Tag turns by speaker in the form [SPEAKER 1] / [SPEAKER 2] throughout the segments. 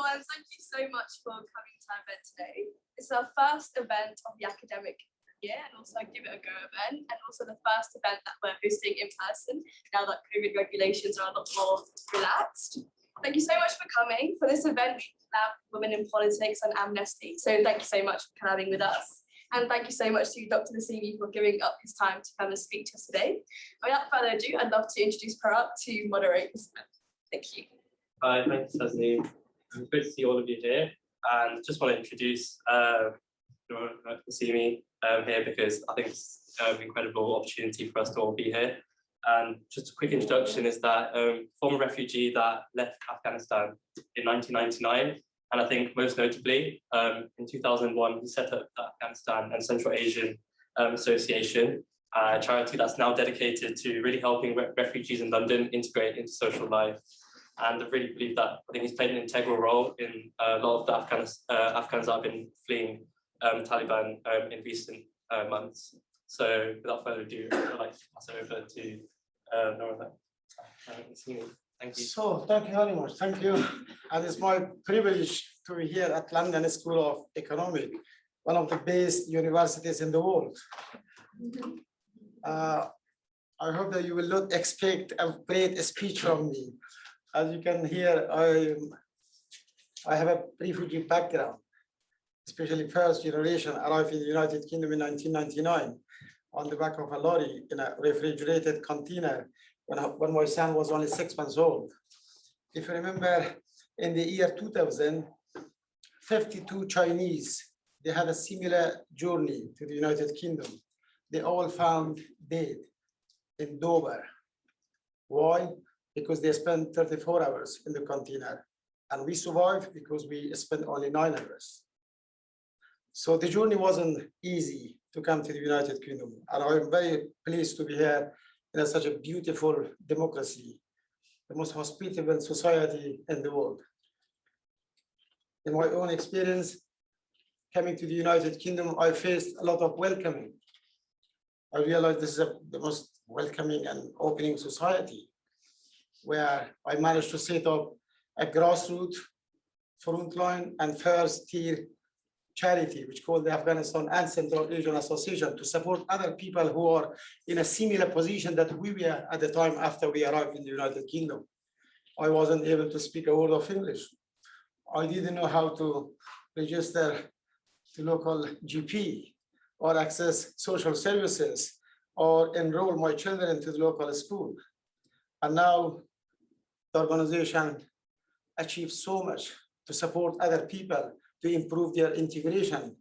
[SPEAKER 1] everyone. Thank you so much for coming to our event today. It's our first event of the academic year and also Give It a Go event, and also the first event that we're hosting in person now that COVID regulations are a lot more relaxed. Thank you so much for coming. For this event, we have Women in Politics and Amnesty. So thank you so much for collabing with us. And thank you so much to Dr. Nasimi for giving up his time to come and speak to us today. Without further ado, I'd love to introduce Parat to moderate this event. Thank you.
[SPEAKER 2] Hi, thanks, Tasneem. Great to see all of you here. And just want to introduce Nasimi here because I think it's an incredible opportunity for us to all be here. And just a quick introduction is that former refugee that left Afghanistan in 1999. And I think most notably, in 2001, he set up the Afghanistan and Central Asian Association, a charity that's now dedicated to really helping refugees in London integrate into social life. And I really believe that I think he's played an integral role in a lot of the Afghans that have been fleeing Taliban in recent months. So without further ado, I'd like to pass it over to Nora. Thank you.
[SPEAKER 3] So thank you very much. Thank you. And it's my privilege to be here at London School of Economics, one of the best universities in the world. I hope that you will not expect a great speech from me. As you can hear, I have a refugee background, especially first generation, arrived in the United Kingdom in 1999 on the back of a lorry in a refrigerated container when my son was only 6 months old. If you remember, in the year 2000, 52 Chinese, they had a similar journey to the United Kingdom. They all found dead in Dover. Why? Because they spent 34 hours in the container. And we survived because we spent only 9 hours. So the journey wasn't easy to come to the United Kingdom. And I'm very pleased to be here in such a beautiful democracy, the most hospitable society in the world. In my own experience, coming to the United Kingdom, I faced a lot of welcoming. I realized this is the most welcoming and opening society, where I managed to set up a grassroots, frontline, and first-tier charity, which called the Afghanistan and Central Asian Association, to support other people who are in a similar position that we were at the time after we arrived in the United Kingdom. I wasn't able to speak a word of English. I didn't know how to register to local GP or access social services or enroll my children into the local school. And now the organization achieved so much to support other people to improve their integration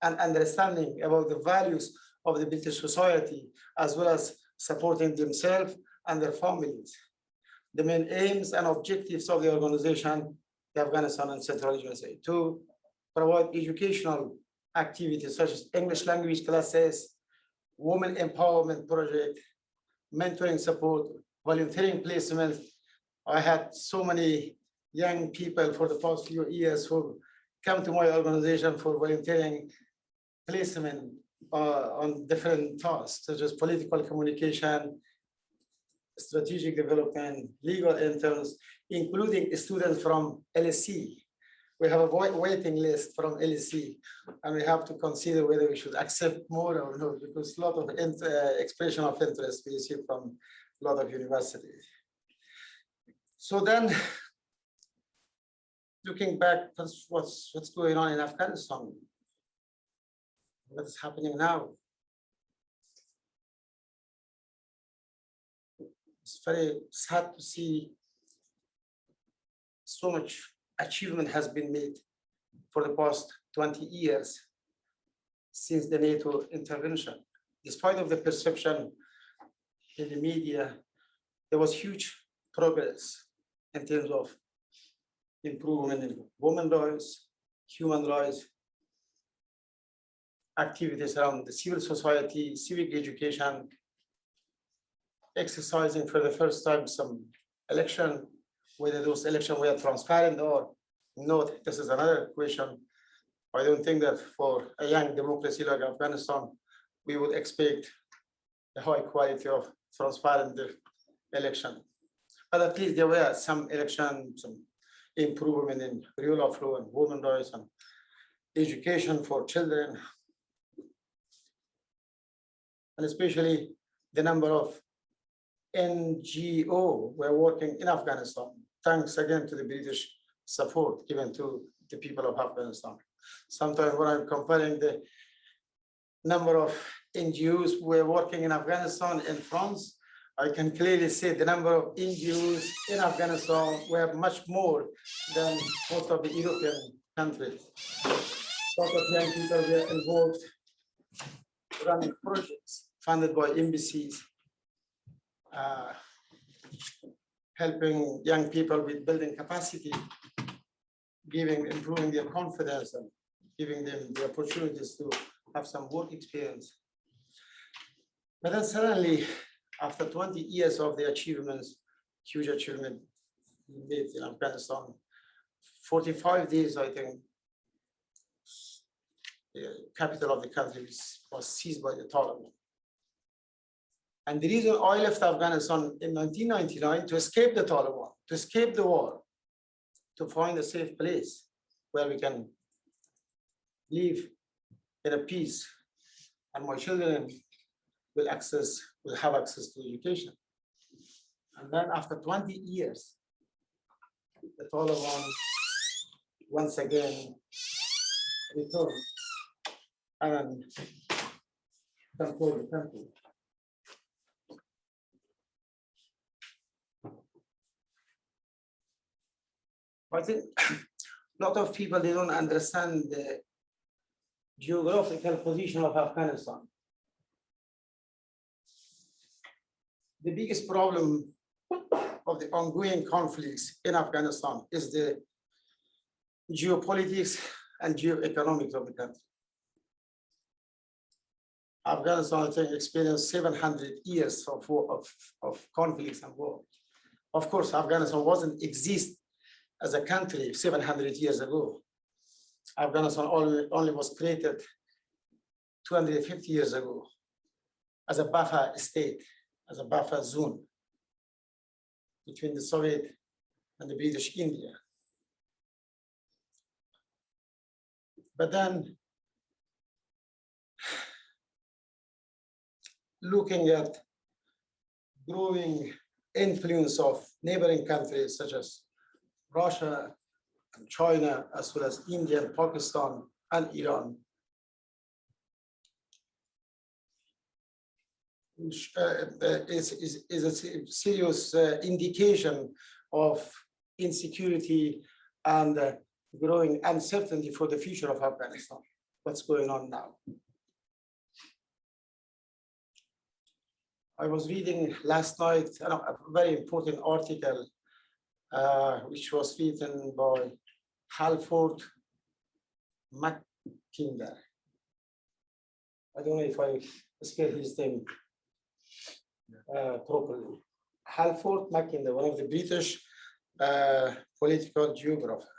[SPEAKER 3] and understanding about the values of the British society, as well as supporting themselves and their families. The main aims and objectives of the organization, the Afghanistan and Central Asia, to provide educational activities such as English language classes, women empowerment project, mentoring support, volunteering placement. I had so many young people for the past few years who come to my organization for volunteering placement on different tasks, such as political communication, strategic development, legal interns, including students from LSE. We have a waiting list from LSE, and we have to consider whether we should accept more or not, because a lot of expression of interest we receive from a lot of universities. So then, looking back, what's going on in Afghanistan? What's happening now? It's very sad to see so much achievement has been made for the past 20 years since the NATO intervention. Despite of the perception in the media, there was huge progress in terms of improvement in women's rights, human rights, activities around the civil society, civic education, exercising for the first time some election, whether those elections were transparent or not, this is another question. I don't think that for a young democracy like Afghanistan, we would expect a high quality of transparent election. But at least there were some elections, some improvement in rule of law and women rights and education for children, and especially the number of NGO were working in Afghanistan, thanks again to the British support given to the people of Afghanistan. Sometimes when I'm comparing the number of NGOs who were working in Afghanistan and France, I can clearly say the number of NGOs in Afghanistan were much more than most of the European countries. A lot of young people were involved running projects funded by embassies, helping young people with building capacity, improving their confidence and giving them the opportunities to have some work experience. But then suddenly, after 20 years of the achievements, huge achievement made in Afghanistan, 45 days, I think, the capital of the country was seized by the Taliban. And the reason I left Afghanistan in 1999 to escape the Taliban, to escape the war, to find a safe place where we can live in a peace and my children will have access to education. And then after 20 years, the Taliban once again returned and controlled the country. I think a lot of people, they don't understand the geographical position of Afghanistan. The biggest problem of the ongoing conflicts in Afghanistan is the geopolitics and geoeconomics of the country. Afghanistan, I think, experienced 700 years of conflicts and war. Of course, Afghanistan wasn't exist as a country 700 years ago. Afghanistan only was created 250 years ago as a buffer state, as a buffer zone between the Soviet and the British India. But then, looking at growing influence of neighboring countries such as Russia and China, as well as India, and Pakistan, and Iran, which is a serious indication of insecurity and growing uncertainty for the future of Afghanistan. What's going on now? I was reading last night a very important article which was written by Halford Mackinder. I don't know if I spell his name properly. Halford Mackinder, one of the British political geographers.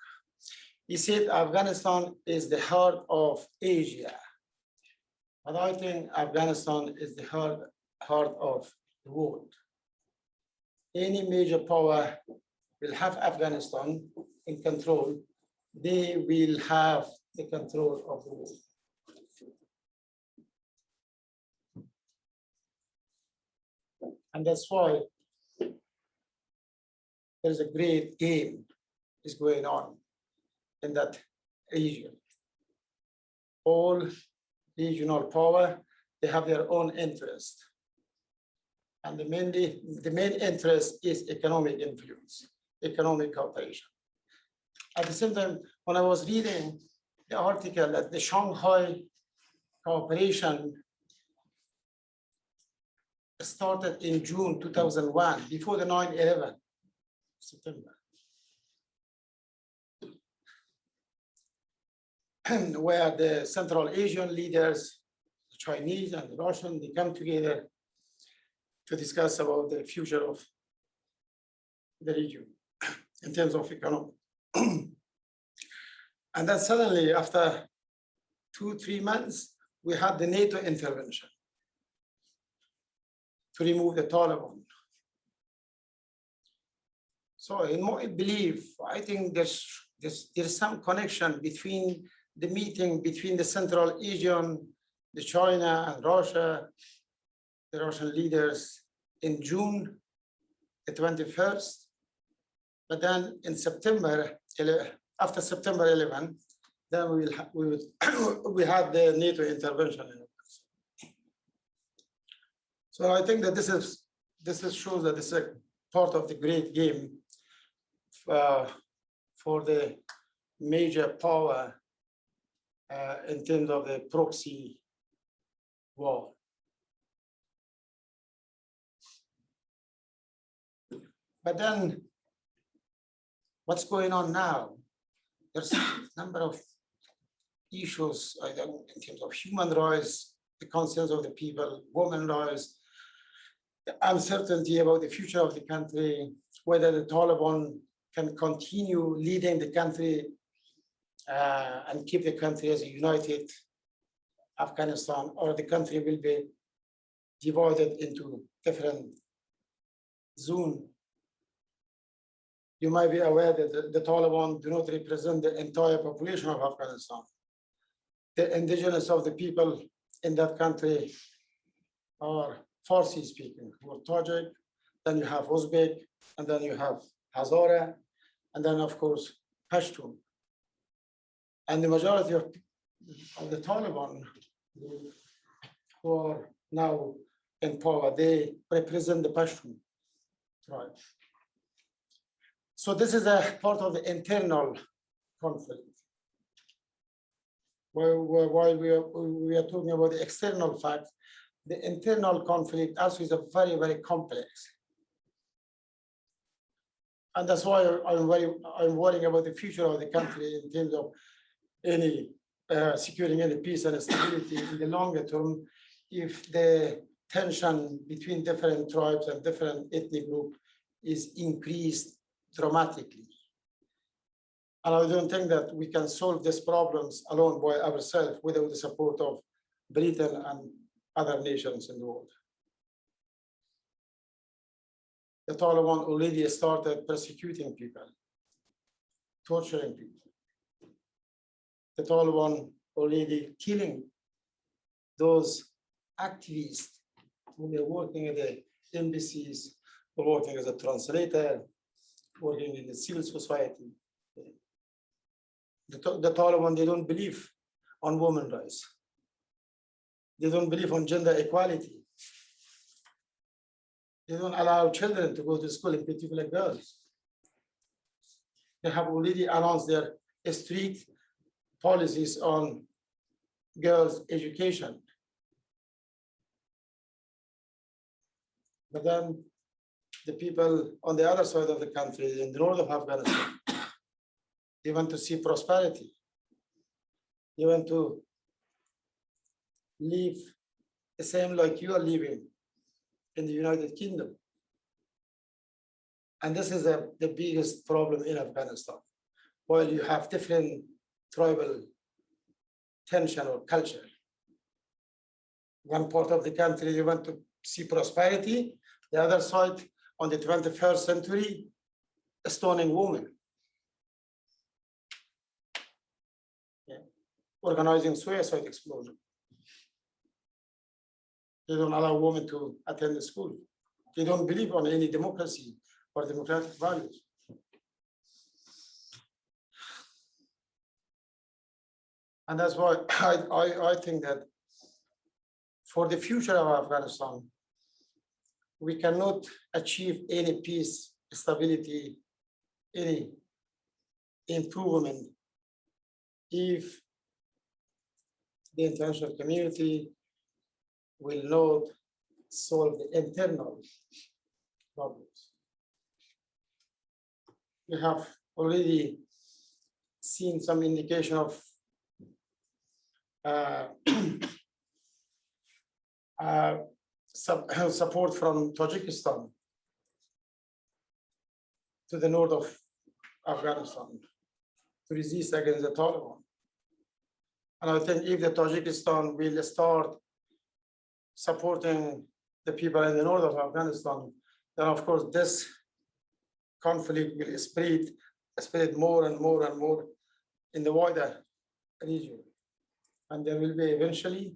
[SPEAKER 3] He said Afghanistan is the heart of Asia. And I think Afghanistan is the heart of the world. Any major power will have Afghanistan in control, they will have the control of the world. And that's why there's a great game is going on in that region. All regional power, they have their own interest. And the main interest is economic influence, economic cooperation. At the same time, when I was reading the article that the Shanghai cooperation started in June 2001, before the 9/11, September, where the Central Asian leaders, the Chinese and the Russian, they come together to discuss about the future of the region in terms of economy. And then suddenly, after 2-3 months, we had the NATO intervention to remove the Taliban. So in my belief, I think there's some connection between the meeting between the Central Asian, the China and Russia, the Russian leaders in June the 21st. But then in September, after September 11, then we had the NATO intervention in it. So I think that this shows that this is a part of the great game for the major power in terms of the proxy war. But then what's going on now? There's a number of issues in terms of human rights, the concerns of the people, women's rights, the uncertainty about the future of the country, whether the Taliban can continue leading the country and keep the country as a united Afghanistan, or the country will be divided into different zones. You might be aware that the Taliban do not represent the entire population of Afghanistan. The indigenous of the people in that country are Farsi speaking, who are Tajik, then you have Uzbek, and then you have Hazara, and then of course Pashtun. And the majority of the Taliban who are now in power, they represent the Pashtun tribe. So this is a part of the internal conflict. While we are talking about the external facts, the internal conflict also is a very, very complex. And that's why I'm worrying about the future of the country in terms of any securing any peace and stability in the longer term, if the tension between different tribes and different ethnic groups is increased dramatically. And I don't think that we can solve these problems alone by ourselves without the support of Britain and other nations in the world. The Taliban already started persecuting people, torturing people. The Taliban already killing those activists who were working at the embassies, working as a translator, working in the civil society. The Taliban, they don't believe on women's rights. They don't believe on gender equality. They don't allow children to go to school, in particular girls. They have already announced their strict policies on girls' education. But then the people on the other side of the country, in the north of Afghanistan, they want to see prosperity. They want to live the same like you are living in the United Kingdom. And this is the biggest problem in Afghanistan. While you have different tribal tension or culture, one part of the country, you want to see prosperity. The other side, on the 21st century, stoning women. Organizing suicide explosion. They don't allow women to attend the school. They don't believe on any democracy or democratic values. And that's why I think that for the future of Afghanistan, we cannot achieve any peace, stability, any improvement if the international community will not solve the internal problems. We have already seen some indication of support from Tajikistan to the north of Afghanistan to resist against the Taliban. And I think if the Tajikistan will start supporting the people in the north of Afghanistan, then of course this conflict will spread more and more and more in the wider region. And there will be eventually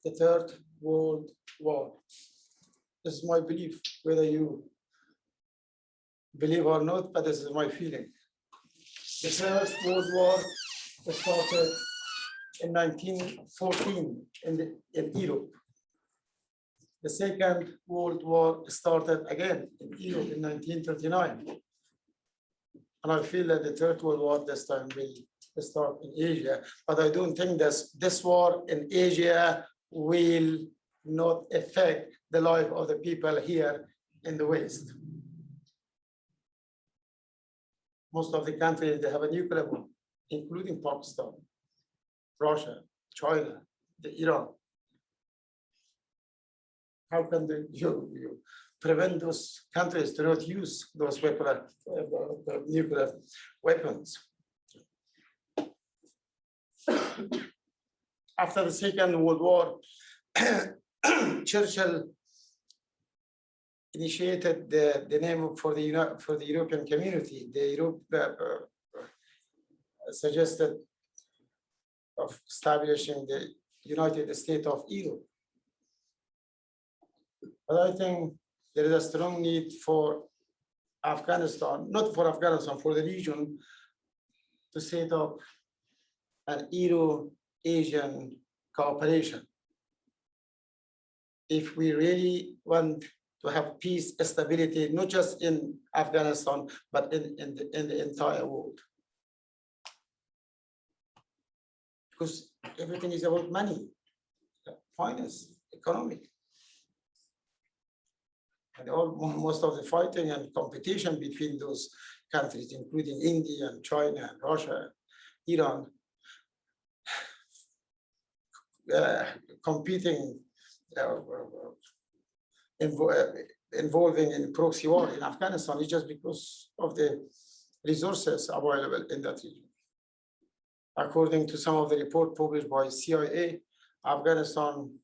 [SPEAKER 3] the Third World War. This is my belief, whether you believe or not, but this is my feeling. The First World War started in 1914 in Europe. The Second World War started again in Europe in 1939. And I feel that the Third World War this time will start in Asia, but I don't think this war in Asia will not affect the life of the people here in the West. Most of the countries, they have a nuclear bomb, including Pakistan, Russia, China, Iran. How can you prevent those countries to not use those nuclear weapons? After the Second World War, Churchill initiated the name for the European community. The Europe suggested of establishing the United States of Europe. But I think there is a strong need for Afghanistan, not for Afghanistan, for the region, to set up an Euro-Asian cooperation. If we really want to have peace, stability, not just in Afghanistan, but in the entire world. Because everything is about money, finance, economic. And most of the fighting and competition between those countries, including India and China and Russia, Iran, competing, involving in proxy war in Afghanistan is just because of the resources available in that region. According to some of the report published by CIA, Afghanistan,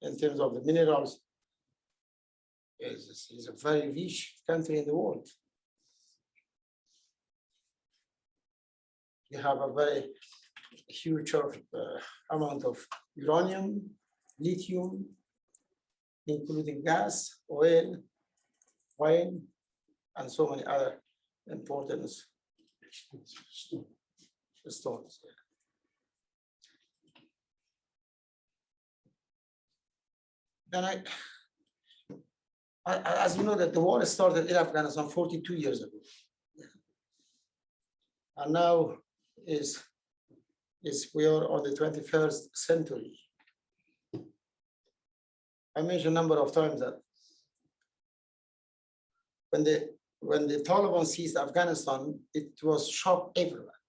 [SPEAKER 3] in terms of the minerals, is a very rich country in the world. We have a very huge amount of uranium, lithium, including gas, oil, wine, and so many other important stores. Then as you know, that the war started in Afghanistan 42 years ago. And now we are on the 21st century. I mentioned a number of times that when the Taliban seized Afghanistan, it was shock everywhere.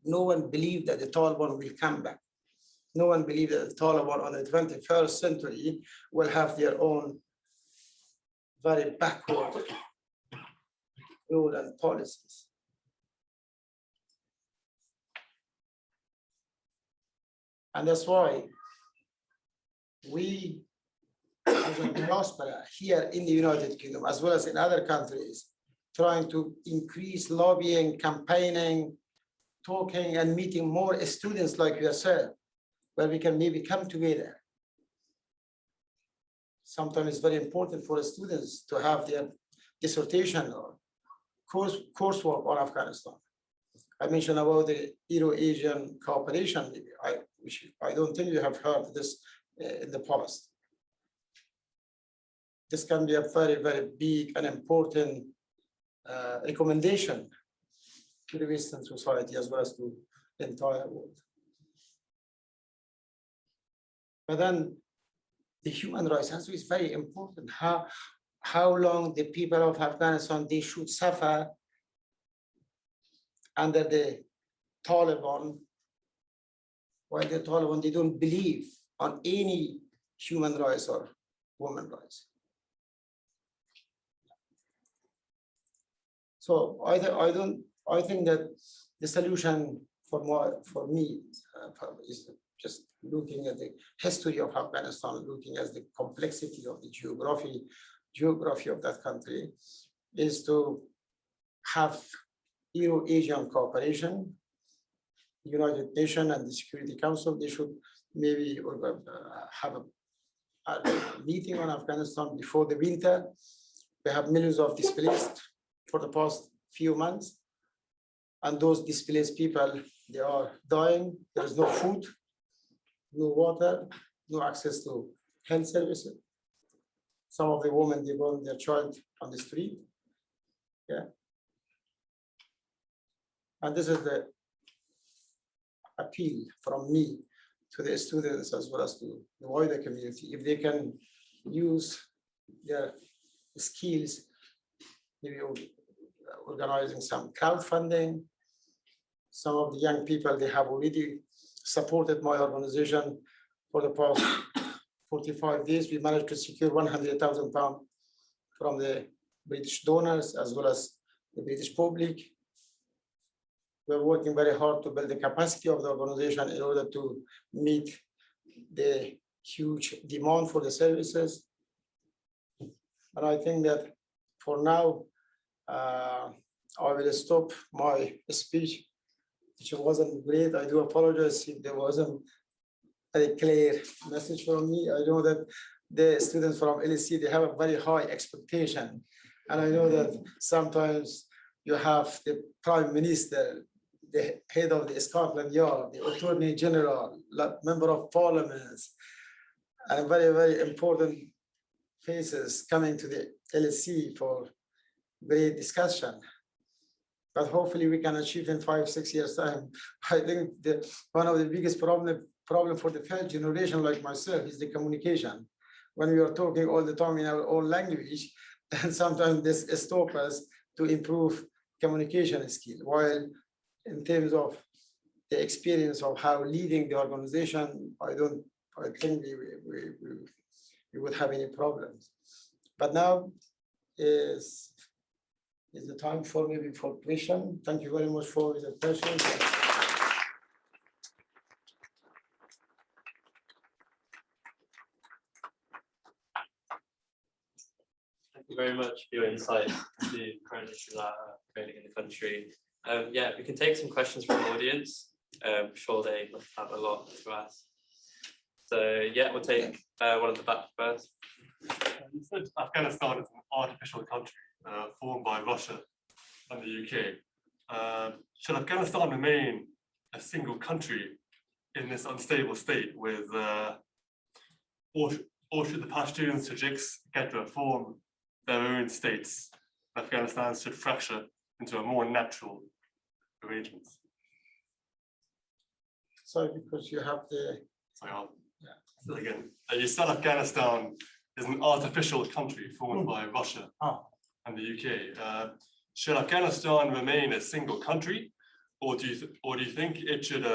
[SPEAKER 3] No one believed that the Taliban will come back. No one believed that the Taliban on the 21st century will have their own very backward rule and policies. And that's why we, as a diaspora here in the United Kingdom, as well as in other countries, trying to increase lobbying, campaigning, talking and meeting more students like yourself, where we can maybe come together. Sometimes it's very important for students to have their dissertation or coursework on Afghanistan. I mentioned about the Euro-Asian cooperation. I don't think you have heard this in the past. This can be a very, very big and important recommendation to the Western society as well as to the entire world. But then the human rights issue is very important. How long the people of Afghanistan, they should suffer under the Taliban, while the Taliban, they don't believe on any human rights or women rights. So I think that the solution for me is just looking at the history of Afghanistan, looking at the complexity of the geography, geography of that country, is to have Euro-Asian cooperation. United Nations and the Security Council, they should maybe have a meeting on Afghanistan before the winter. We have millions of displaced for the past few months. And those displaced people, they are dying. There is no food, no water, no access to health services. Some of the women, they burn their child on the street. Yeah. And this is the appeal from me to the students as well as to the wider community. If they can use their skills, maybe organizing some crowdfunding. Some of the young people, they have already supported my organization for the past 45 days. We managed to secure £100,000 from the British donors as well as the British public. We're working very hard to build the capacity of the organization in order to meet the huge demand for the services. And I think that for now, I will stop my speech, which wasn't great. I do apologize if there wasn't a clear message from me. I know that the students from LSE, they have a very high expectation. And I know that sometimes you have the Prime Minister, the head of the Scotland Yard, the Attorney General, Member of Parliament, and very, very important faces coming to the LSE for great discussion. But hopefully we can achieve in 5-6 years time. I think one of the biggest problem for the third generation like myself is the communication. When we are talking all the time in our own language, and sometimes this stops us to improve communication skill. While in terms of the experience of how leading the organization, I think we would have any problems. But now is the time for maybe for question. Thank you very much for the questions.
[SPEAKER 2] Thank you very much for your insight into the current issues that are prevailing in the country. Yeah, we can take some questions from the audience. I'm sure they must have a lot to ask. So yeah, we'll take one at the back first.
[SPEAKER 4] You said Afghanistan is an artificial country formed by Russia and the UK. Should Afghanistan remain a single country in this unstable state with, or should the Pashtuns, Tajiks, etc. form their own states? Afghanistan should fracture into a more natural arrangement.
[SPEAKER 3] Sorry, because you have the.
[SPEAKER 4] Sorry, so again, you said Afghanistan is an artificial country formed by Russia and the UK. Should Afghanistan remain a single country, or do you think it should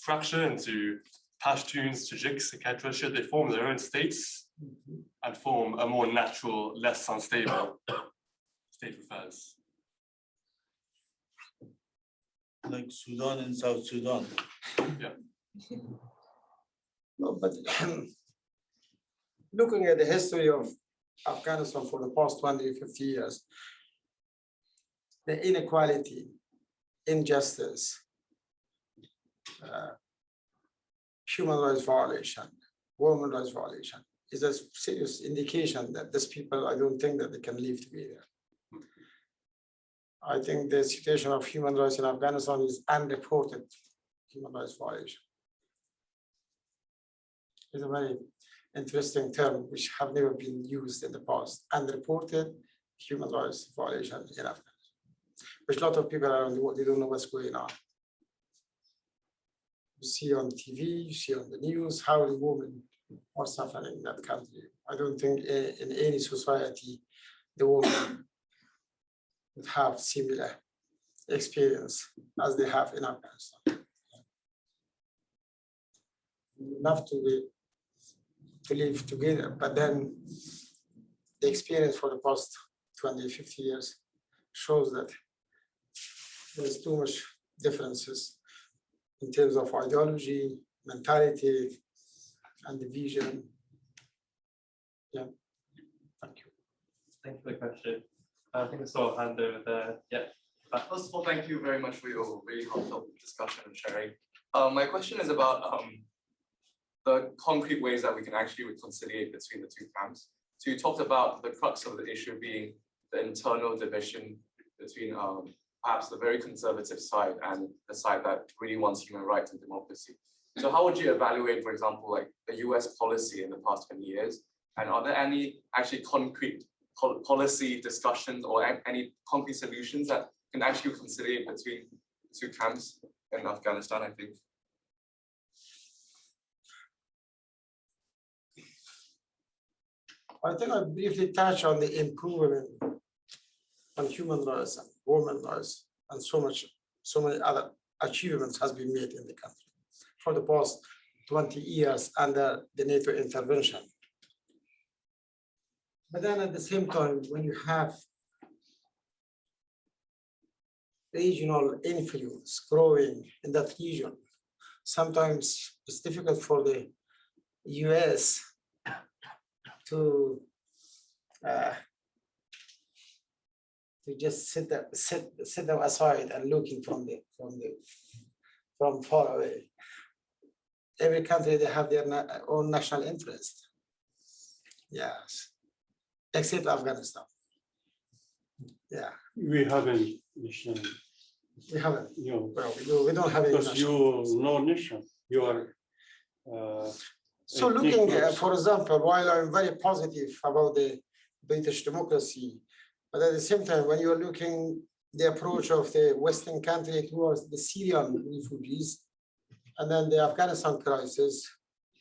[SPEAKER 4] fracture into Pashtuns, Tajiks, etc.? Should they form their own states and form a more natural, less unstable state of affairs?
[SPEAKER 5] Like Sudan and South Sudan.
[SPEAKER 4] Yeah.
[SPEAKER 3] No, but looking at the history of Afghanistan for the past 20, 50 years, the inequality, injustice, human rights violation, women rights violation is a serious indication that these people, I don't think that they can live together. I think the situation of human rights in Afghanistan is unreported human rights violation. It's a very interesting term which have never been used in the past. Unreported human rights violation in Afghanistan, which a lot of people around the world, they don't know what's going on. You see on TV, you see on the news how the women are suffering in that country. I don't think in any society the women would have similar experience as they have in Afghanistan. Enough to live together, but then the experience for the past 20, 50 years shows that there's too much differences in terms of ideology, mentality, and the vision. Yeah, thank you.
[SPEAKER 2] Thank you for the question. I think I saw a hand over there. Yeah.
[SPEAKER 6] First of all, thank you very much for your really heartfelt discussion and sharing. My question is about the concrete ways that we can actually reconciliate between the two camps. So you talked about the crux of the issue being the internal division between perhaps the very conservative side and the side that really wants human rights and democracy. So how would you evaluate, for example, like the US policy in the past 20 years? And are there any actually concrete policy discussions or any concrete solutions that can actually conciliate between the two camps in Afghanistan, I think?
[SPEAKER 3] I think I briefly touched on the improvement on human rights and women's rights, and so many other achievements has been made in the country for the past 20 years under the NATO intervention. But then at the same time, when you have regional influence growing in that region, sometimes it's difficult for the US to just sit them aside and looking from far away. Every country, they have their own national interest. Yes, except Afghanistan. Yeah,
[SPEAKER 7] We haven't nation.
[SPEAKER 3] we haven't.
[SPEAKER 7] You
[SPEAKER 3] Well, we don't have any
[SPEAKER 7] because
[SPEAKER 3] national
[SPEAKER 7] you
[SPEAKER 3] interest.
[SPEAKER 7] no nation. You are.
[SPEAKER 3] So looking, for example, while I'm very positive about the British democracy, but at the same time, when you're looking the approach of the Western country towards the Syrian refugees, and then the Afghanistan crisis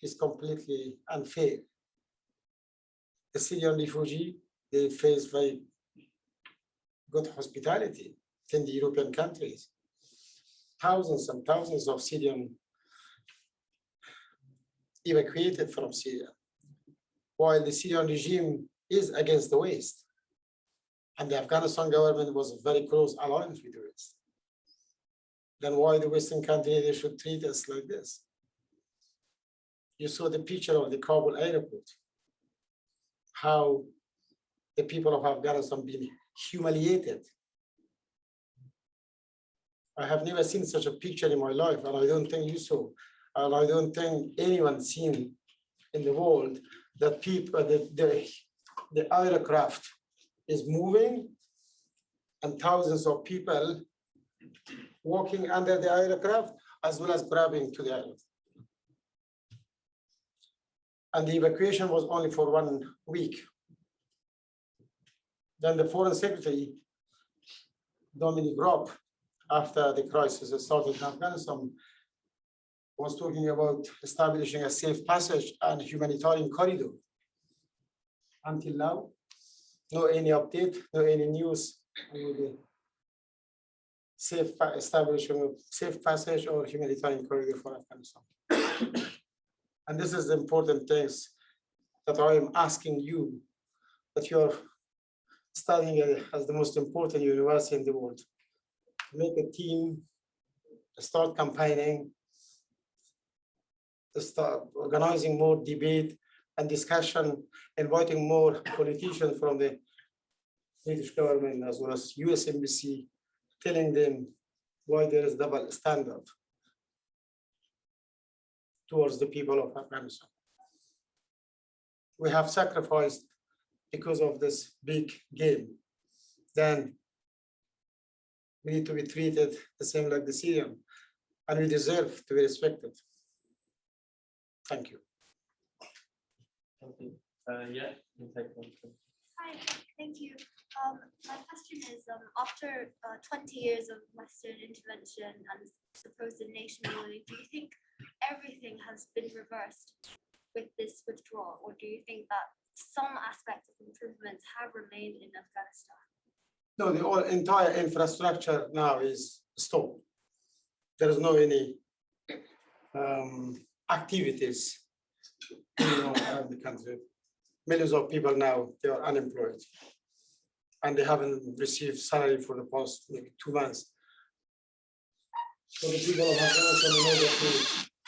[SPEAKER 3] is completely unfair. The Syrian refugee, they face very good hospitality in the European countries. Thousands and thousands of Syrian evacuated from Syria, while the Syrian regime is against the West. And the Afghanistan government was a very close alliance with the West. Then why the Western country, they should treat us like this? You saw the picture of the Kabul airport, how the people of Afghanistan been humiliated. I have never seen such a picture in my life, and I don't think you saw. And I don't think anyone seen in the world that people, the aircraft is moving and thousands of people walking under the aircraft as well as grabbing to the aircraft. And the evacuation was only for 1 week. Then the Foreign Secretary, Dominic Raab, after the crisis started in Afghanistan, was talking about establishing a safe passage and humanitarian corridor. Until now, no any update, no any news with the establishment of safe passage or humanitarian corridor for Afghanistan. And this is the important things that I am asking you, that you are studying as the most important university in the world. Make a team, start campaigning, start organizing more debate and discussion, inviting more politicians from the British government as well as US Embassy, telling them why there is double standard towards the people of Afghanistan. We have sacrificed because of this big game. Then we need to be treated the same like the Syrian, and we deserve to be respected. Thank you.
[SPEAKER 2] Thank you. Yeah, you take one.
[SPEAKER 8] Hi, thank you. My question is, after 20 years of Western intervention and supposed nation building, do you think everything has been reversed with this withdrawal, or do you think that some aspects of improvements have remained in Afghanistan?
[SPEAKER 3] No, the whole entire infrastructure now is stopped. There is no any activities around the country. Millions of people now, they are unemployed, and they haven't received salary for the past maybe 2 months. So the people of Afghanistan, in order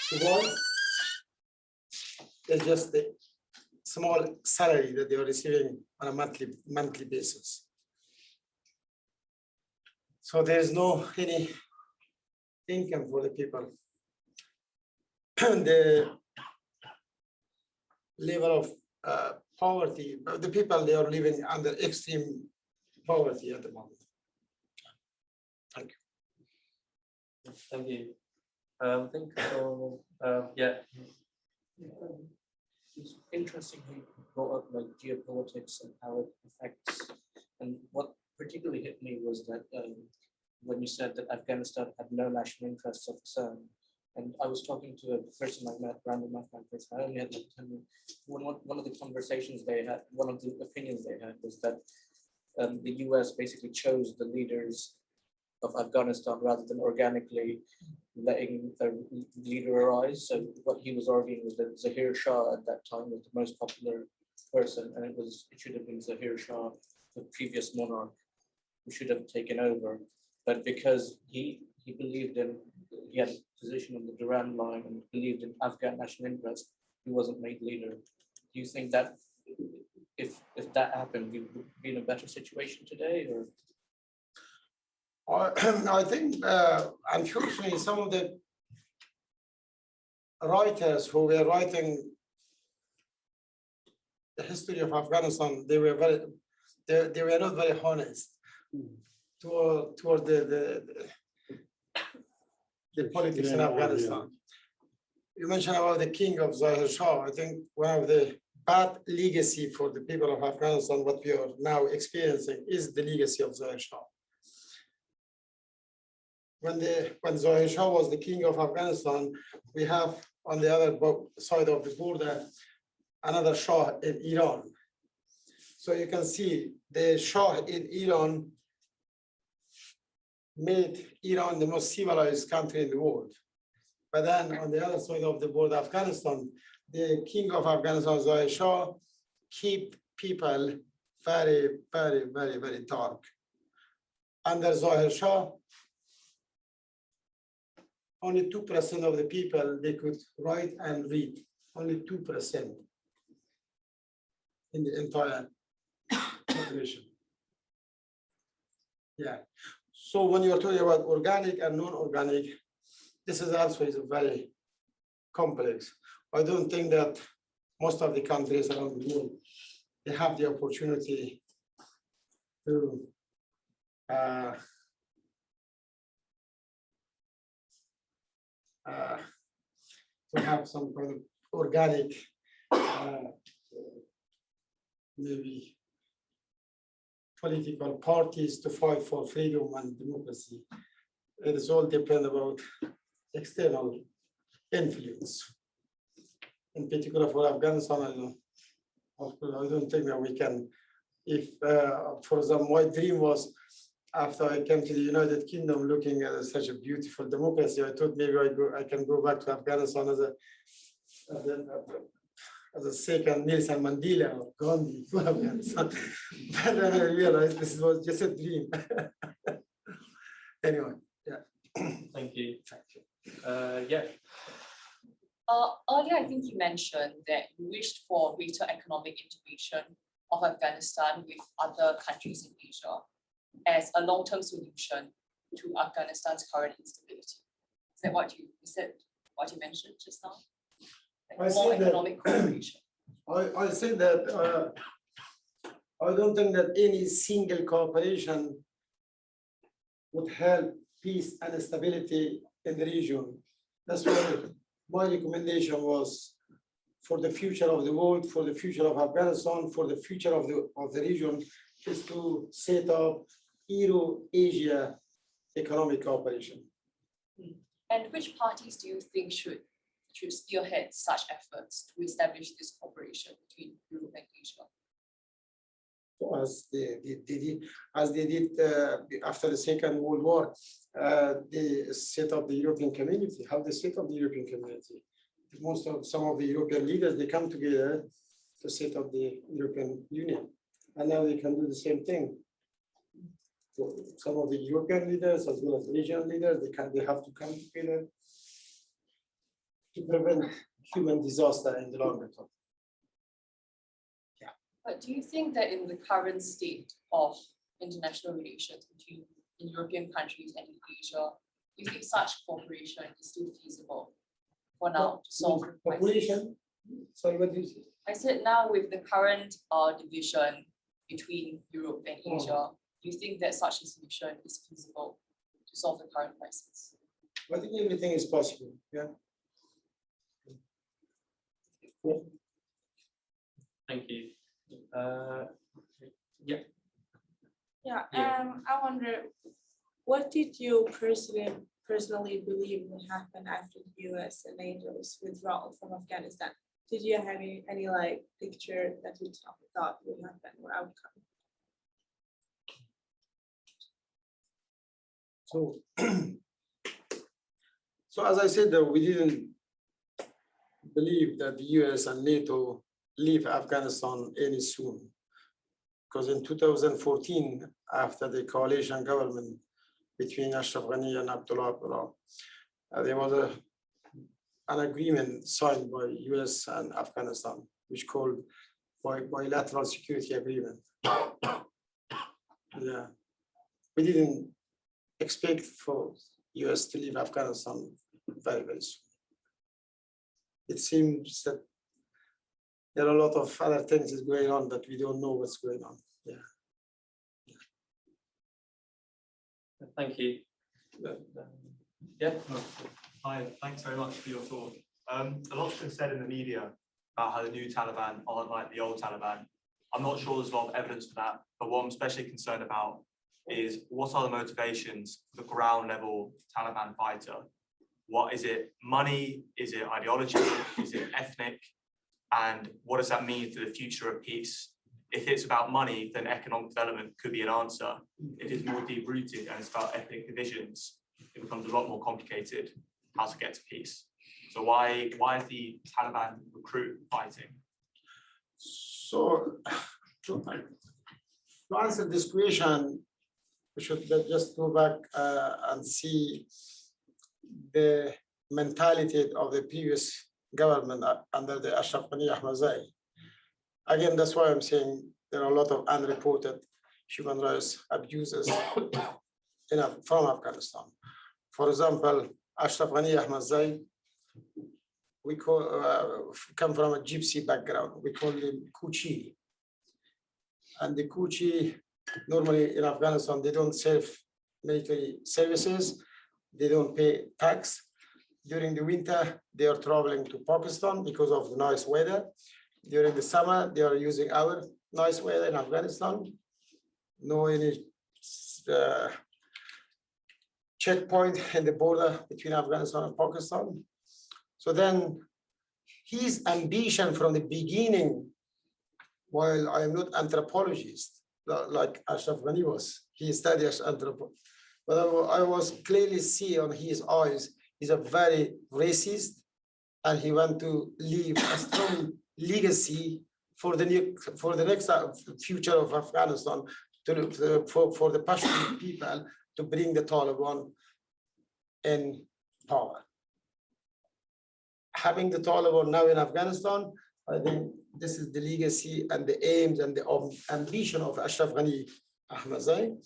[SPEAKER 3] to work, it's just the small salary that they are receiving on a monthly basis. So there is no any income for the people. The level of poverty, the people, they are living under extreme poverty at the moment. Thank you.
[SPEAKER 2] Thank you. I think, yeah.
[SPEAKER 9] It's interesting how you brought up like geopolitics and how it affects. And what particularly hit me was that when you said that Afghanistan had no national interests of its own. And I was talking to a person I met, random Afghan person. I only had like 10 minutes. One of the conversations they had, one of the opinions they had was that the US basically chose the leaders of Afghanistan rather than organically letting a leader arise. So what he was arguing was that Zahir Shah at that time was the most popular person, and it should have been Zahir Shah, the previous monarch, who should have taken over. But because he believed in, he had a position on the Durand line and believed in Afghan national interest, he wasn't made leader. Do you think that if that happened, we would be in a better situation today, or?
[SPEAKER 3] I think, unfortunately, some of the writers who were writing the history of Afghanistan, they were not very honest toward the politics in Afghanistan. You mentioned about the king of Zahir Shah. I think one of the bad legacy for the people of Afghanistan, what we are now experiencing, is the legacy of Zahir Shah. When Zahir Shah was the king of Afghanistan, we have on the other side of the border another Shah in Iran. So you can see the Shah in Iran made Iran the most civilized country in the world. But then on the other side of the border, Afghanistan, the king of Afghanistan, Zahir Shah, keep people very, very, very, very dark. Under Zahir Shah, only 2% of the people, they could write and read, only 2% in the entire population. Yeah. So when you're talking about organic and non-organic, this is also very complex. I don't think that most of the countries around the world, they have the opportunity to have some kind of organic, maybe political parties to fight for freedom and democracy. It is all depend about external influence. In particular for Afghanistan, I don't think that we can, if, for example, my dream was after I came to the United Kingdom looking at such a beautiful democracy, I thought maybe I can go back to Afghanistan as a second Nelson Mandela or Gandhi for Afghanistan. But then I realized this was just a dream. Anyway, yeah.
[SPEAKER 2] Thank you. Yeah.
[SPEAKER 10] Earlier, I think you mentioned that you wished for greater economic integration of Afghanistan with other countries in Asia as a long-term solution to Afghanistan's current instability. Is that what you mentioned just now? Like more economic cooperation.
[SPEAKER 3] I say that I don't think that any single cooperation would help peace and stability in the region. That's why my recommendation was for the future of the world, for the future of Afghanistan, for the future of the region, is to set up Euro-Asia economic cooperation.
[SPEAKER 10] And which parties do you think should spearhead such efforts to establish this cooperation between Europe and Asia?
[SPEAKER 3] So as they did after the Second World War, they set up the European community. How they set up the European community? Some of the European leaders, they come together to set up the European Union, and now they can do the same thing. So some of the European leaders, as well as Asian leaders, they have to come together to prevent human disaster in the longer term.
[SPEAKER 10] But do you think that in the current state of international relations between European countries and in Asia, do you think such cooperation is still feasible for now to solve the crisis?
[SPEAKER 3] Population? Sorry, what did you say?
[SPEAKER 10] I said now with the current division between Europe and Asia, do you think that such a solution is feasible to solve the current crisis?
[SPEAKER 3] I think everything is possible, yeah.
[SPEAKER 2] Thank you.
[SPEAKER 11] Yeah,
[SPEAKER 2] Yeah.
[SPEAKER 11] I wonder, what did you personally believe would happen after the US and NATO's withdrawal from Afghanistan? Did you have any like picture that you thought would happen or outcome?
[SPEAKER 3] So, so as I said, we didn't believe that the US and NATO leave Afghanistan any soon. Because in 2014, after the coalition government between Ashraf Ghani and Abdullah Abdullah, there was an agreement signed by US and Afghanistan, which called bilateral security agreement. Yeah, we didn't expect for US to leave Afghanistan very, very soon. It seems that there are a lot of other things is going on that we don't know what's going on. Yeah.
[SPEAKER 2] Thank you. Yeah.
[SPEAKER 12] Hi, thanks very much for your talk. A lot's been said in the media about how the new Taliban aren't like the old Taliban. I'm not sure there's a lot of evidence for that, but what I'm especially concerned about is what are the motivations for the ground level Taliban fighter? What is it? Money? Is it ideology? Is it ethnic? And what does that mean for the future of peace? If it's about money, then economic development could be an answer. If it's more deep-rooted and it's about ethnic divisions, it becomes a lot more complicated how to get to peace. So why is the Taliban recruit fighting?
[SPEAKER 3] So to answer this question, we should just go back and see the mentality of the previous government under the Ashraf Ghani Ahmadzai. Again, that's why I'm saying there are a lot of unreported human rights abuses from Afghanistan. For example, Ashraf Ghani Ahmadzai, we come from a gypsy background. We call them Kuchi. And the Kuchi, normally in Afghanistan, they don't serve military services. They don't pay tax. During the winter, they are traveling to Pakistan because of the nice weather. During the summer, they are using our nice weather in Afghanistan. No any checkpoint in the border between Afghanistan and Pakistan. So then his ambition from the beginning, while I am not anthropologist, like Ashraf Ghani was, he studied as anthropologist, but I was clearly see on his eyes, he's a very racist, and he want to leave a strong legacy for the next future of Afghanistan, for the Pashtun people to bring the Taliban in power. Having the Taliban now in Afghanistan, I think this is the legacy and the aims and the ambition of Ashraf Ghani Ahmadzai.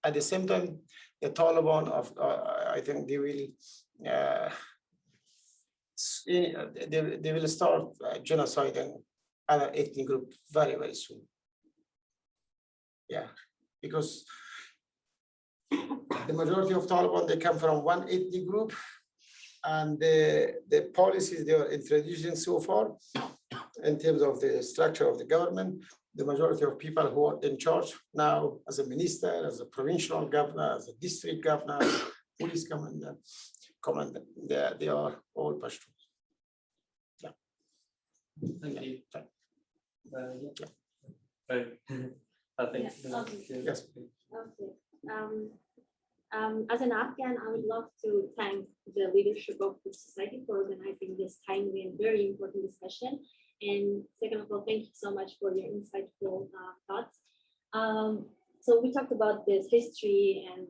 [SPEAKER 3] At the same time, the Taliban I think they will start genociding other ethnic group very, very soon. Yeah, because the majority of Taliban, they come from one ethnic group, and the policies they are introducing so far in terms of the structure of the government, the majority of people who are in charge now as a minister, as a provincial governor, as a district governor, police commander, they are all Pashtuns. Yeah.
[SPEAKER 2] Thank you. I think.
[SPEAKER 3] Yes.
[SPEAKER 13] Okay. As an Afghan, I would love to thank the leadership of the society for organizing this timely and very important discussion. And second of all, thank you so much for your insightful thoughts. So we talked about this history and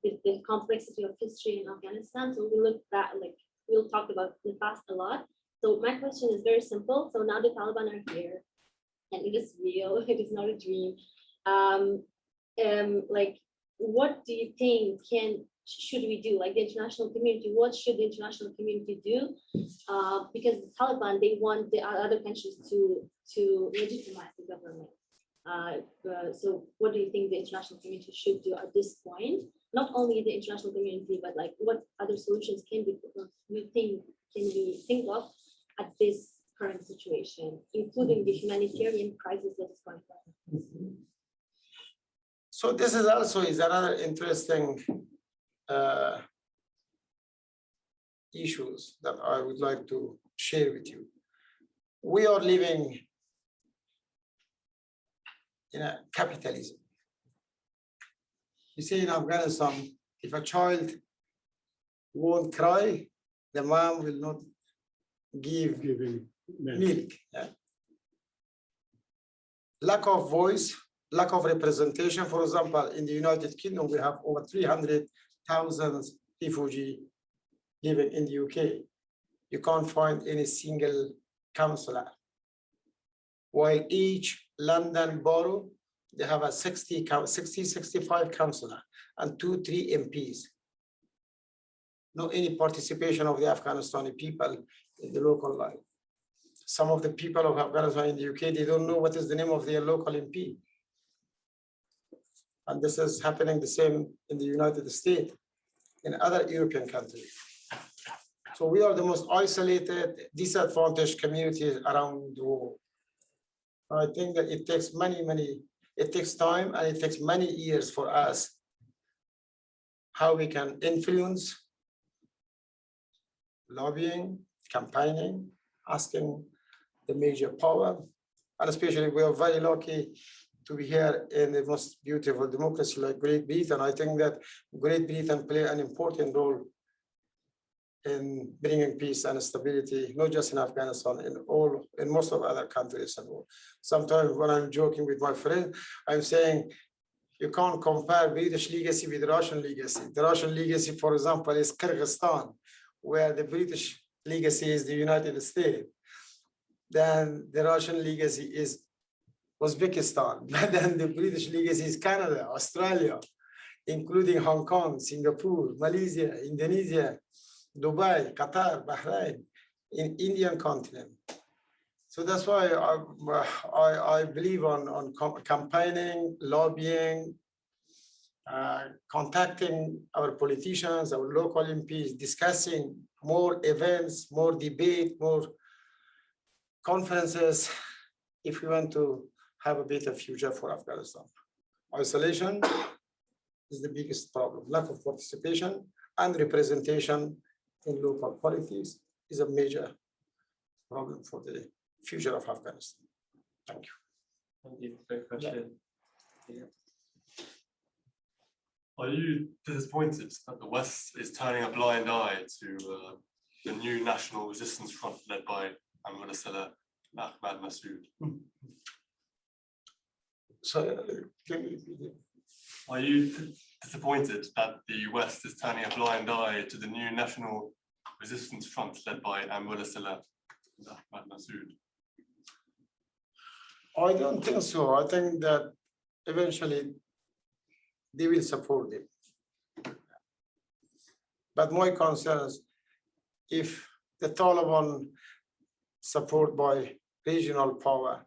[SPEAKER 13] the complexity of history in Afghanistan. So we look back, we'll talk about the past a lot. So my question is very simple. So now the Taliban are here. and it is real. It is not a dream. Like, what do you think should we do? Like the international community, what should the international community do? Because the Taliban, they want the other countries to legitimize the government. So what do you think the international community should do at this point? Not only the international community, but like what other solutions can we think of at this current situation, including the humanitarian crisis that is going on?
[SPEAKER 3] So this is also another interesting issues that I would like to share with you. We are living in a capitalism. You see in Afghanistan, if a child won't cry, the mom will not give
[SPEAKER 7] Giving
[SPEAKER 3] milk. Yeah. Lack of voice, lack of representation. For example, in the United Kingdom, we have over 300,000 refugees living in the UK. You can't find any single councillor. While each London borough, they have a 65 councillor and 2-3 MPs. No any participation of the Afghanistani people in the local life. Some of the people of Afghanistan in the UK, they don't know what is the name of their local MP. And this is happening the same in the United States, in other European countries. So we are the most isolated, disadvantaged communities around the world. I think that it takes it takes time and it takes many years for us how we can influence, lobbying, campaigning, asking the major power, and especially we are very lucky to be here in the most beautiful democracy like Great Britain. I think that Great Britain play an important role in bringing peace and stability, not just in Afghanistan, in most of other countries and all. Sometimes when I'm joking with my friend, I'm saying you can't compare British legacy with Russian legacy. The Russian legacy, for example, is Kyrgyzstan, where the British legacy is the United States. Then the Russian legacy is Uzbekistan. Then the British legacy is Canada, Australia, including Hong Kong, Singapore, Malaysia, Indonesia, Dubai, Qatar, Bahrain, in Indian continent. So that's why I believe on campaigning, lobbying, contacting our politicians, our local MPs, discussing more events, more debate, more conferences, if we want to have a better future for Afghanistan. Isolation is the biggest problem. Lack of participation and representation in local politics is a major problem for the future of Afghanistan. Thank you.
[SPEAKER 2] Thank you. Great question. Yeah.
[SPEAKER 4] Are you disappointed that the West is turning a blind eye to the new National Resistance Front led by Amrullah Saleh and Ahmad Massoud?
[SPEAKER 3] So, can you repeat it?
[SPEAKER 4] Are you disappointed that the West is turning a blind eye to the new National Resistance Front led by Amrullah Saleh and Ahmad Massoud?
[SPEAKER 3] I don't think so. I think that eventually they will support it. But my concern is if the Taliban support by regional power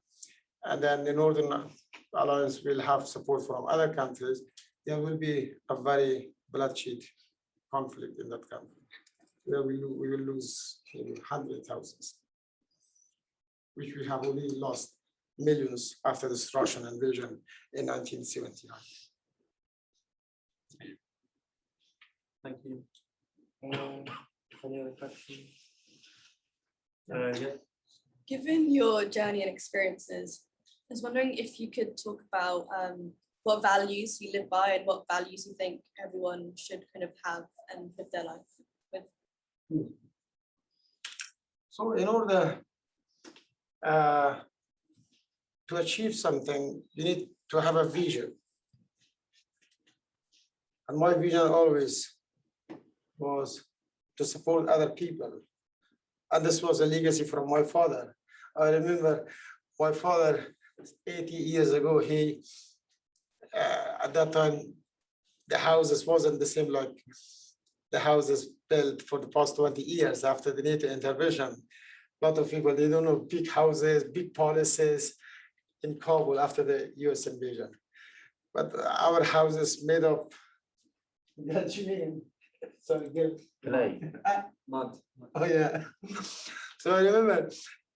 [SPEAKER 3] and then the Northern Alliance will have support from other countries, there will be a very bloodshed conflict in that country, where we will lose hundreds of thousands, which we have already lost millions after this Russian invasion in 1979.
[SPEAKER 2] Thank you. Any other questions? Yeah.
[SPEAKER 1] Given your journey and experiences, I was wondering if you could talk about what values you live by and what values you think everyone should kind of have and live their life with.
[SPEAKER 3] So in order to achieve something, you need to have a vision. And my vision always was to support other people. And this was a legacy from my father. I remember my father 80 years ago, at that time, the houses wasn't the same like the houses built for the past 20 years after the NATO intervention. A lot of people, they don't know big houses, big policies in Kabul after the US invasion. But our houses made of, what you mean? Sorry,
[SPEAKER 9] Mud.
[SPEAKER 3] oh yeah. So I remember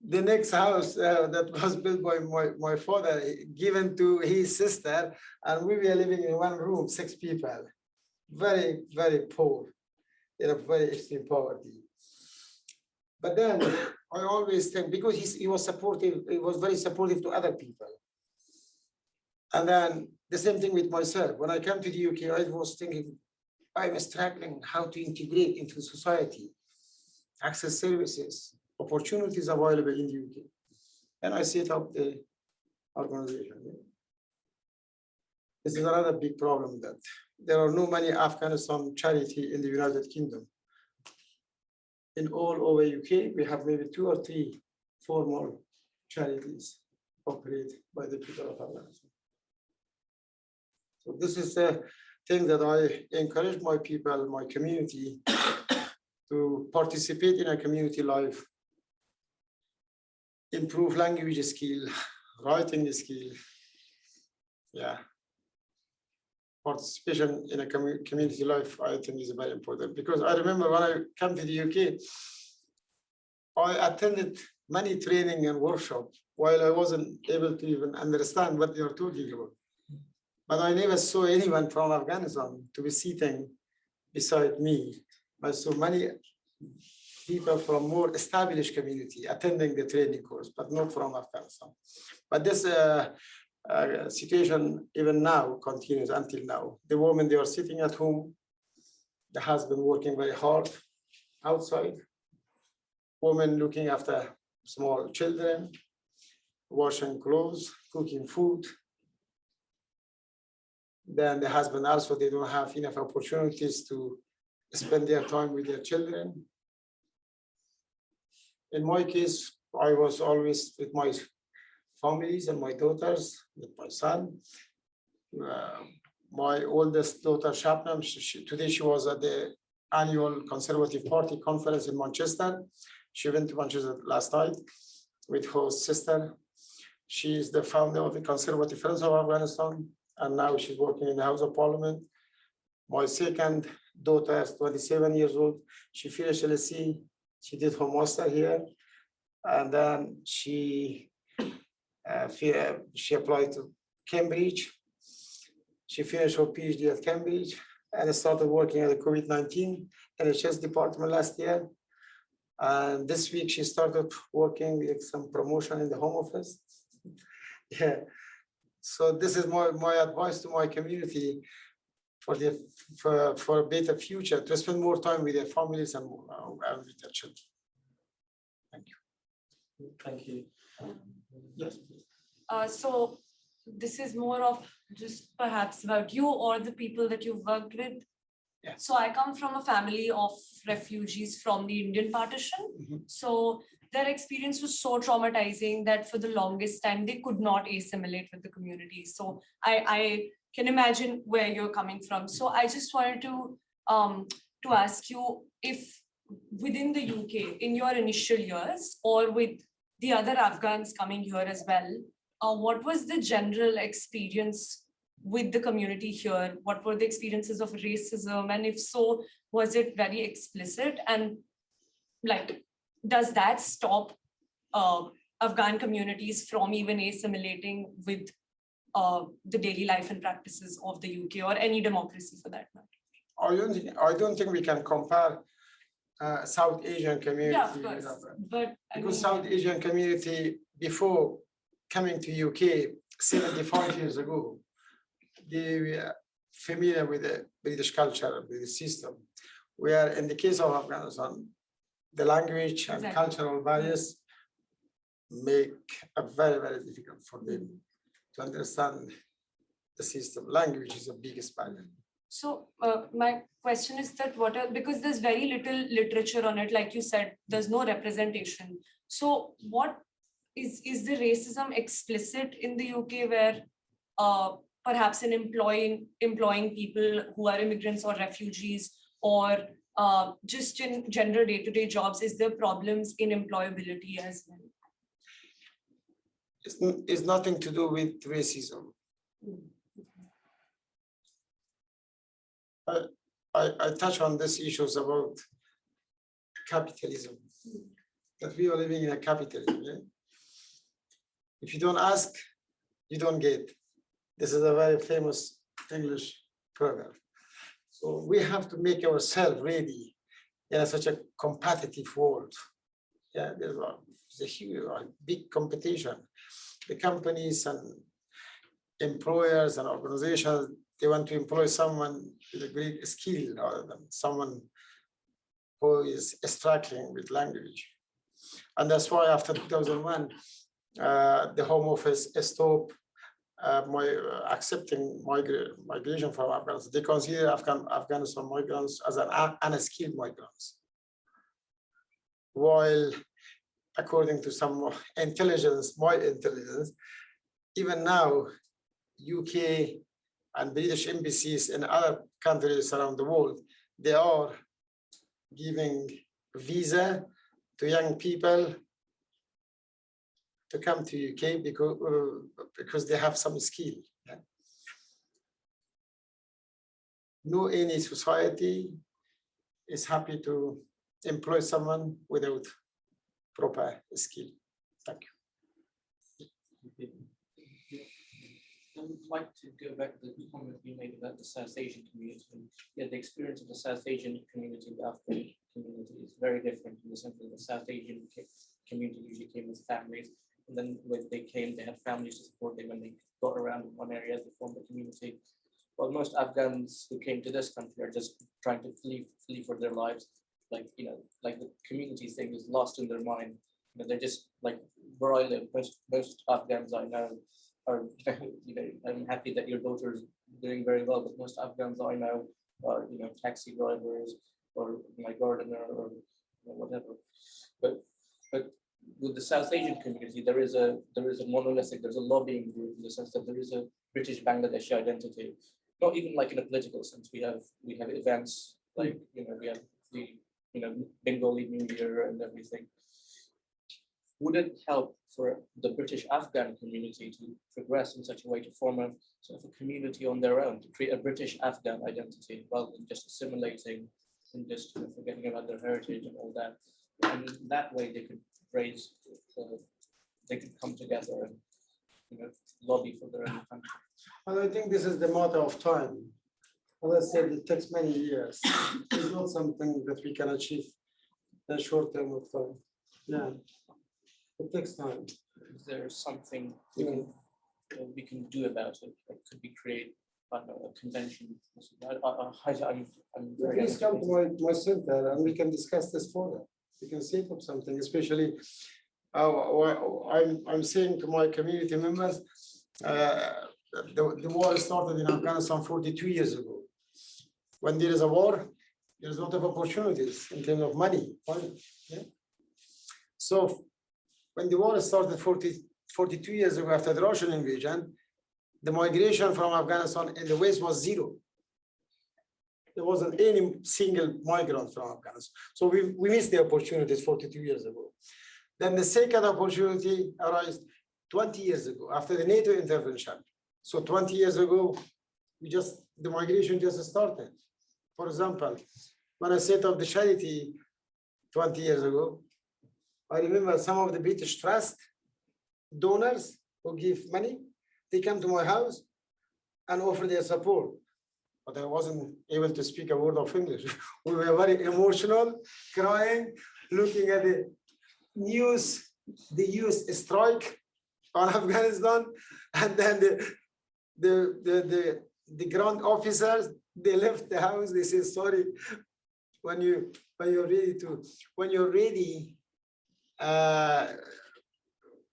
[SPEAKER 3] the next house that was built by my father, given to his sister, and we were living in one room, 6 people, very, very poor, in a very extreme poverty. But then I always think, because he was supportive, he was very supportive to other people. And then the same thing with myself. When I came to the UK, I was thinking, I was struggling how to integrate into society, access services, opportunities available in the UK. And I set up the organization. This is another big problem, that there are no many Afghanistan charity in the United Kingdom. In all over UK, we have maybe 2 or 3 formal charities operated by the people of Afghanistan. So this is the thing that I encourage my people, my community, to participate in a community life, improve language skill, writing skill. Yeah. Participation in a community life, I think, is very important, because I remember when I came to the UK, I attended many training and workshops while I wasn't able to even understand what they are talking about. But I never saw anyone from Afghanistan to be sitting beside me. I saw many people from more established community attending the training course, but not from Afghanistan. But this situation even now continues until now. The women, they are sitting at home. The husband working very hard outside. Women looking after small children, washing clothes, cooking food. Then the husband also, they don't have enough opportunities to spend their time with their children. In my case, I was always with my families and my daughters, with my son. My oldest daughter, Shabnam, today she was at the annual Conservative Party conference in Manchester. She went to Manchester last night with her sister. She is the founder of the Conservative Friends of Afghanistan, and now she's working in the House of Parliament. My second daughter is 27 years old. She finished LSE. She did her master here, and then she applied to Cambridge. She finished her PhD at Cambridge and started working at the COVID-19 NHS department last year. And this week she started working with some promotion in the Home Office. Yeah. So this is my advice to my community for a better future, to spend more time with their families and with their children. Thank you.
[SPEAKER 9] Thank you.
[SPEAKER 3] Yes.
[SPEAKER 14] So this is more of just perhaps about you or the people that you've worked with.
[SPEAKER 3] Yeah.
[SPEAKER 14] So I come from a family of refugees from the Indian partition. So their experience was so traumatizing that for the longest time, they could not assimilate with the community. So I can imagine where you're coming from. So I just wanted to ask you if within the UK, in your initial years, or with the other Afghans coming here as well, what was the general experience with the community here? What were the experiences of racism? And if so, was it very explicit? And like, does that stop Afghan communities from even assimilating with the daily life and practices of the UK or any democracy for that matter?
[SPEAKER 3] I don't think we can compare South Asian community.
[SPEAKER 14] Yeah, of course. But
[SPEAKER 3] because South Asian community, before coming to UK 75 years ago, they were familiar with the British culture, with the system. Where in the case of Afghanistan, the language and cultural barriers make it very, very difficult for them to understand the system. Language is the biggest barrier.
[SPEAKER 14] So my question is that because there's very little literature on it, like you said, there's no representation. So what is the racism explicit in the UK where perhaps in employing people who are immigrants or refugees, or just in general day-to-day jobs, is there problems in employability as well?
[SPEAKER 3] It's nothing to do with racism. I touch on these issues about capitalism, that we are living in a capitalism. Yeah? If you don't ask, you don't get. This is a very famous English proverb. So we have to make ourselves ready in such a competitive world. Yeah, there's a huge, big competition. The companies and employers and organizations, they want to employ someone with a great skill rather than someone who is struggling with language. And that's why after 2001, the Home Office stopped accepting migration from Afghanistan. They consider Afghanistan migrants as unskilled migrants. While according to some intelligence, my intelligence, even now, UK and British embassies in other countries around the world, they are giving visa to young people to come to UK because they have some skill. Yeah? No any society is happy to employ someone without proper skill. Thank you.
[SPEAKER 9] I would like to go back to the comment you made about the South Asian community. Yeah, the experience of the South Asian community, the Afghan community, is very different in the sense that the South Asian community usually came with families, and then when they came, they had families to support them. When they got around in one area, they formed a community. Well, most Afghans who came to this country are just trying to flee for their lives. Like, you know, like the community thing is lost in their mind. You know, they're just like, where I live, most Afghans I know are, you know, I'm happy that your daughter is doing very well, but most Afghans I know are, you know, taxi drivers or my gardener or whatever. But with the South Asian community, there is a monolithic, there's a lobbying group in the sense that there is a British Bangladeshi identity. Not even like in a political sense. We have events like, you know, we have the, you know, Bengali New Year and everything. Would it help for the British Afghan community to progress in such a way to form a sort of a community on their own, to create a British Afghan identity rather than just assimilating and just, you know, forgetting about their heritage and all that? And that way they could raise, they could come together and, you know, lobby for their own country.
[SPEAKER 3] Well, I think this is the matter of time. As I said, it takes many years. It's not something that we can achieve in a short term of time. Yeah, it takes time.
[SPEAKER 9] Is there something we can do about it? Like, could we create, I don't know, a convention? I'm very
[SPEAKER 3] Please come to my center and we can discuss this further. We can set up something, especially I'm saying to my community members, the war started in Afghanistan 42 years ago. When there is a war, there's a lot of opportunities in terms of money. Yeah? So when the war started 42 years ago after the Russian invasion, the migration from Afghanistan in the West was zero. There wasn't any single migrant from Afghanistan. So we missed the opportunities 42 years ago. Then the second opportunity arose 20 years ago after the NATO intervention. So 20 years ago, the migration just started. For example, when I set up the charity 20 years ago, I remember some of the British trust donors who give money, they come to my house and offer their support. But I wasn't able to speak a word of English. We were very emotional, crying, looking at the news, the US strike on Afghanistan, and then the ground officers, they left the house. They said, sorry, when you're ready,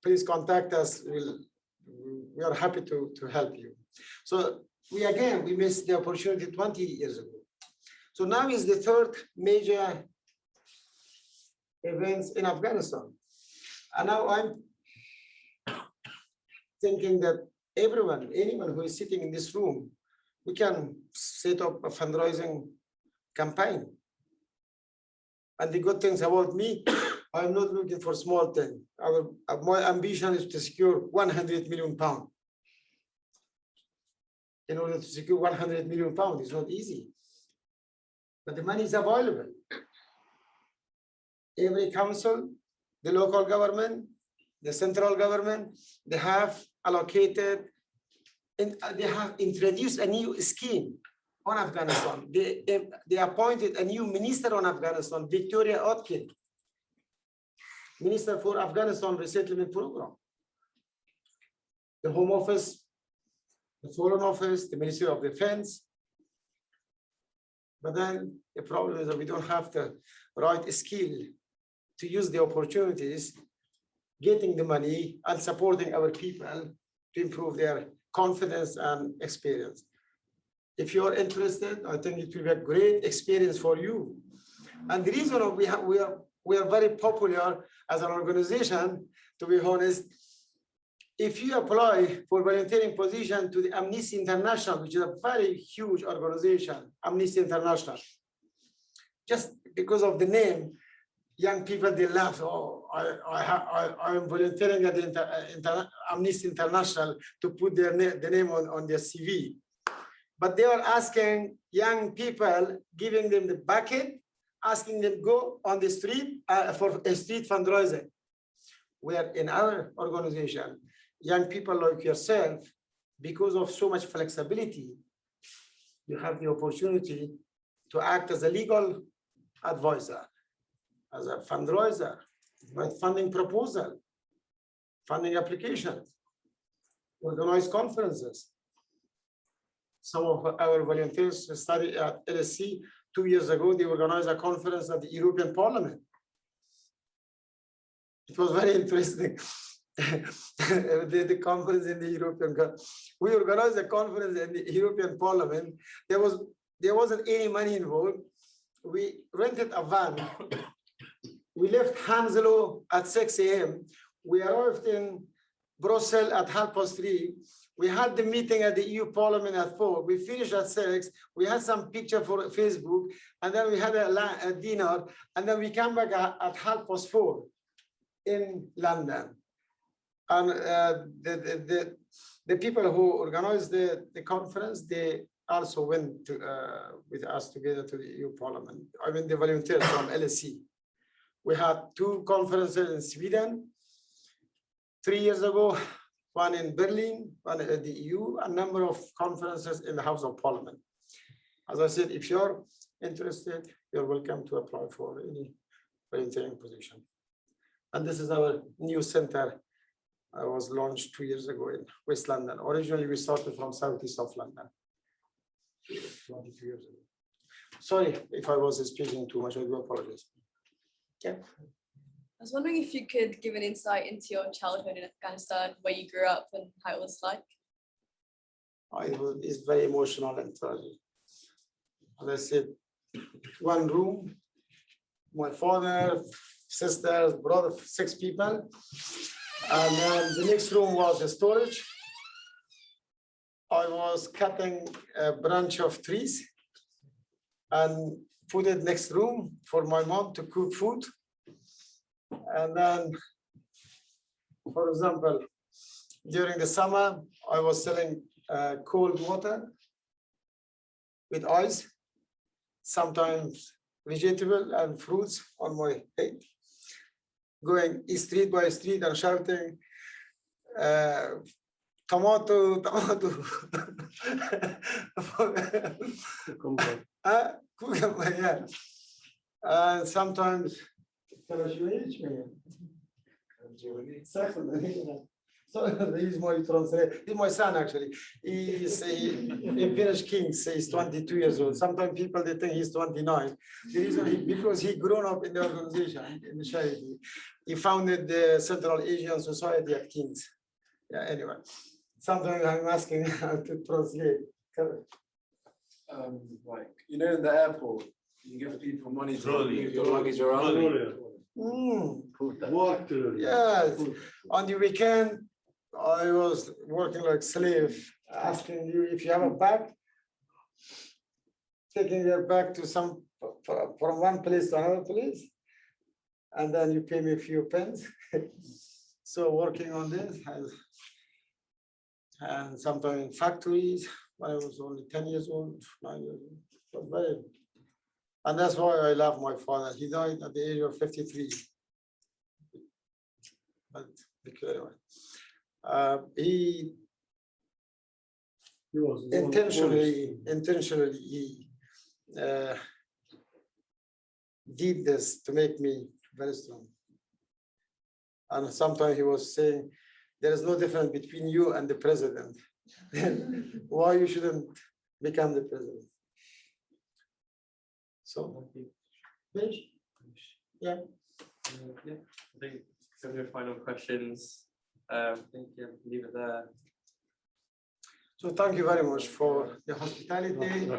[SPEAKER 3] please contact us. We are happy to help you. So we missed the opportunity 20 years ago. So now is the third major events in Afghanistan. And now thinking that anyone who is sitting in this room, we can set up a fundraising campaign. And the good things about me, I'm not looking for small things. My ambition is to secure 100 million pounds. In order to secure 100 million pounds, it's not easy. But the money is available. Every council, the local government, the central government, they have allocated and they have introduced a new scheme on Afghanistan. They appointed a new minister on Afghanistan, Victoria Otkin, Minister for Afghanistan Resettlement Program. The Home Office, the Foreign Office, the Ministry of Defense. But then the problem is that we don't have the right skill to use the opportunities, getting the money and supporting our people to improve their confidence and experience. If you're interested, I think it will be a great experience for you. And the reason we are very popular as an organization, to be honest, if you apply for volunteering position to the Amnesty International, which is a very huge organization, Amnesty International, just because of the name, young people, they laugh, oh, I'm volunteering at the Amnesty International to put the name on their CV. But they are asking young people, giving them the bucket, asking them to go on the street for a street fundraising. Where in our organization, young people like yourself, because of so much flexibility, you have the opportunity to act as a legal advisor, as a fundraiser, write funding proposal, funding applications, organize conferences. Some of our volunteers studied at LSE 2 years ago. They organized a conference at the European Parliament. It was very interesting. The conference in the European, we organized a conference in the European Parliament. There wasn't any money involved. We rented a van. We left Hounslow at 6 a.m. We arrived in Brussels at 3:30. We had the meeting at the EU Parliament at 4. We finished at 6. We had some picture for Facebook, and then we had a dinner, and then we came back at 4:30 in London. And the people who organized the conference, they also went with us together to the EU Parliament. I mean, the volunteers from LSE. We had 2 conferences in Sweden 3 years ago, one in Berlin, one at the EU, a number of conferences in the House of Parliament. As I said, if you're interested, you're welcome to apply for any volunteering position. And this is our new center. I was launched 2 years ago in West London. Originally, we started from southeast of London, 22 years ago. Sorry if I was speaking too much, I do apologize. Yeah.
[SPEAKER 1] I was wondering if you could give an insight into your childhood in Afghanistan, where you grew up and how it was like.
[SPEAKER 3] It's very emotional and tragic. As I said, one room, my father, sisters, brother, 6 people. And then the next room was a storage. I was cutting a branch of trees and put it next room for my mom to cook food. And then, for example, during the summer, I was selling cold water with ice, sometimes vegetable and fruits on my head, going street by street and shouting, tomato, tomato. Yeah. And sometimes, so he's my translator. He's my son actually. He's a Finnish king. He's 22 years old. Sometimes people they think he's 29. The reason because he grown up in the organization in the charity. He founded the Central Asian Society at King's. Yeah. Anyway, sometimes I'm asking how to translate.
[SPEAKER 15] Like in the airport, you give people money to move your luggage around.
[SPEAKER 3] Yes. On the weekend, I was working like slave, asking you if you have a bag, taking your bag to from one place to another place, and then you pay me a few pence. So working on this, and sometimes in factories when I was only 10 years old, 9 years old. It was very, and that's why I love my father. He died at the age of 53. But anyway, he
[SPEAKER 7] was
[SPEAKER 3] intentionally did this to make me very strong. And sometimes he was saying, there is no difference between you and the president. Why you shouldn't become the president? So, finish? Yeah.
[SPEAKER 2] Yeah, I think some of your final questions. I think yeah, we can leave it there.
[SPEAKER 3] So thank you very much for the hospitality.